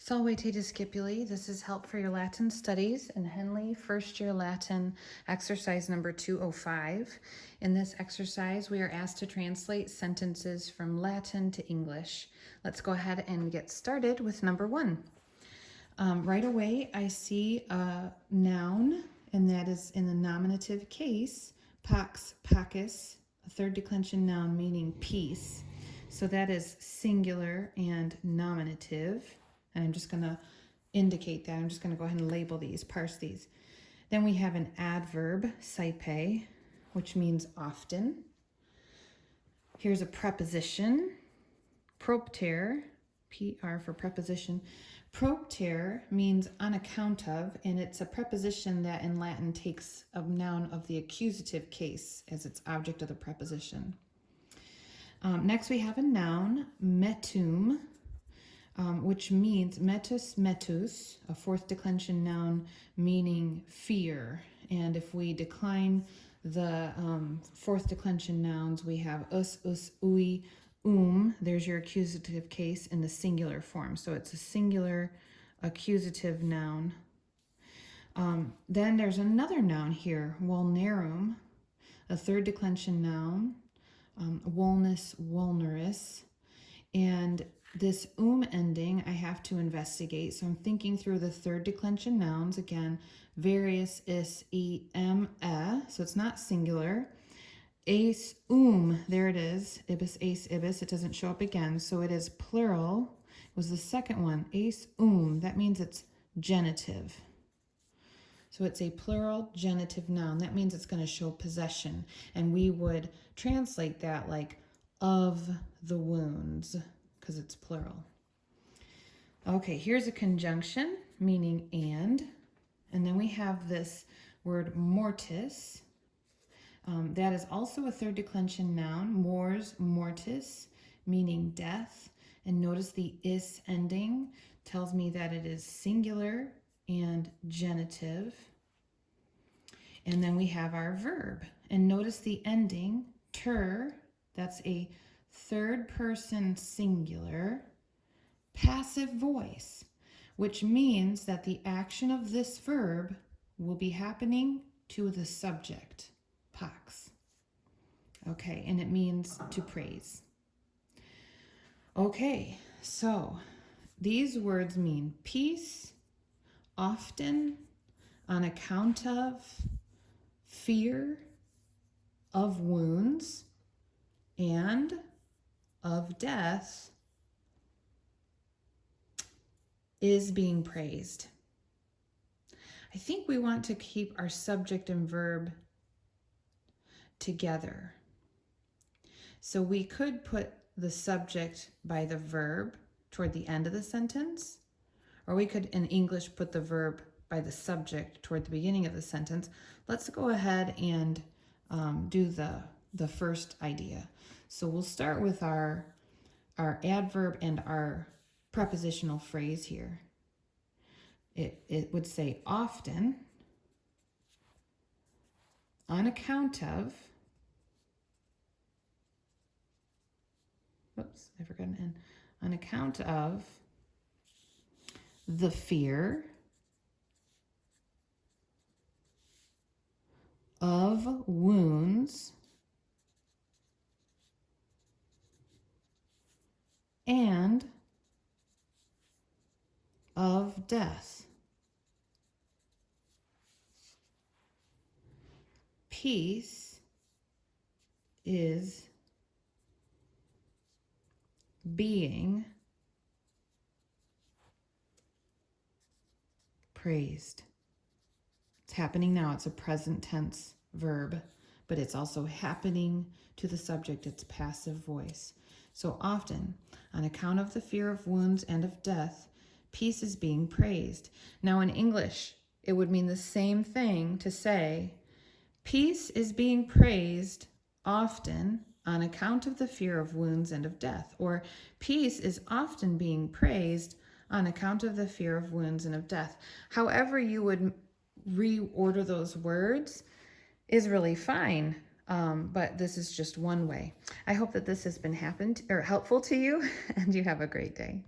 Salve te discipuli. This is Help for Your Latin Studies in Henle First Year Latin exercise number 205. In this exercise, we are asked to translate sentences from Latin to English. Let's go ahead and get started with number 1. Right away, I see a noun, and that is in the nominative case, pax, pacus, a third declension noun meaning peace. So that is singular and nominative. And I'm just going to indicate that. I'm just going to go ahead and label these, parse these. Then we have an adverb, saipe, which means often. Here's a preposition, propter, PR for preposition. Propter means on account of, and it's a preposition that in Latin takes a noun of the accusative case as its object of the preposition. Next we have a noun, metum, which means metus, a fourth declension noun meaning fear. And if we decline the fourth declension nouns, we have us, ui, there's your accusative case in the singular form. So it's a singular accusative noun. Then there's another noun here, vulnerum, a third declension noun, vulnus, vulnerus. And this ending I have to investigate. So I'm thinking through the third declension nouns. Again, various, is, so it's not singular. Ace, there it is. Ibis, ace, ibis. It doesn't show up again. So it is plural. It was the second one. Ace, that means it's genitive. So it's a plural genitive noun. That means it's going to show possession. And we would translate that like of the wounds, because it's plural. Okay, here's a conjunction meaning and then we have this word mortis. That is also a third declension noun, mors, mortis, meaning death. And notice the is ending tells me that it is singular and genitive. And then we have our verb. And notice the ending, ter, that's a third person singular passive voice, which means that the action of this verb will be happening to the subject, pax. Okay, and it means to praise. Okay, so these words mean peace, often, on account of, fear, of wounds, and of death, is being praised. I think we want to keep our subject and verb together. So we could put the subject by the verb toward the end of the sentence, or we could in English put the verb by the subject toward the beginning of the sentence. Let's go ahead and do the first idea. So we'll start with our adverb and our prepositional phrase here. It would say often, on account of, whoops, I forgot an N, on account of the fear of wounds and of death. Peace is being praised. It's happening now. It's a present tense verb, but it's also happening to the subject. It's passive voice. So often, on account of the fear of wounds and of death, peace is being praised. Now in English, it would mean the same thing to say, peace is being praised often on account of the fear of wounds and of death. Or peace is often being praised on account of the fear of wounds and of death. However you would reorder those words is really fine. But this is just one way. I hope that this has been helpful to you, and you have a great day.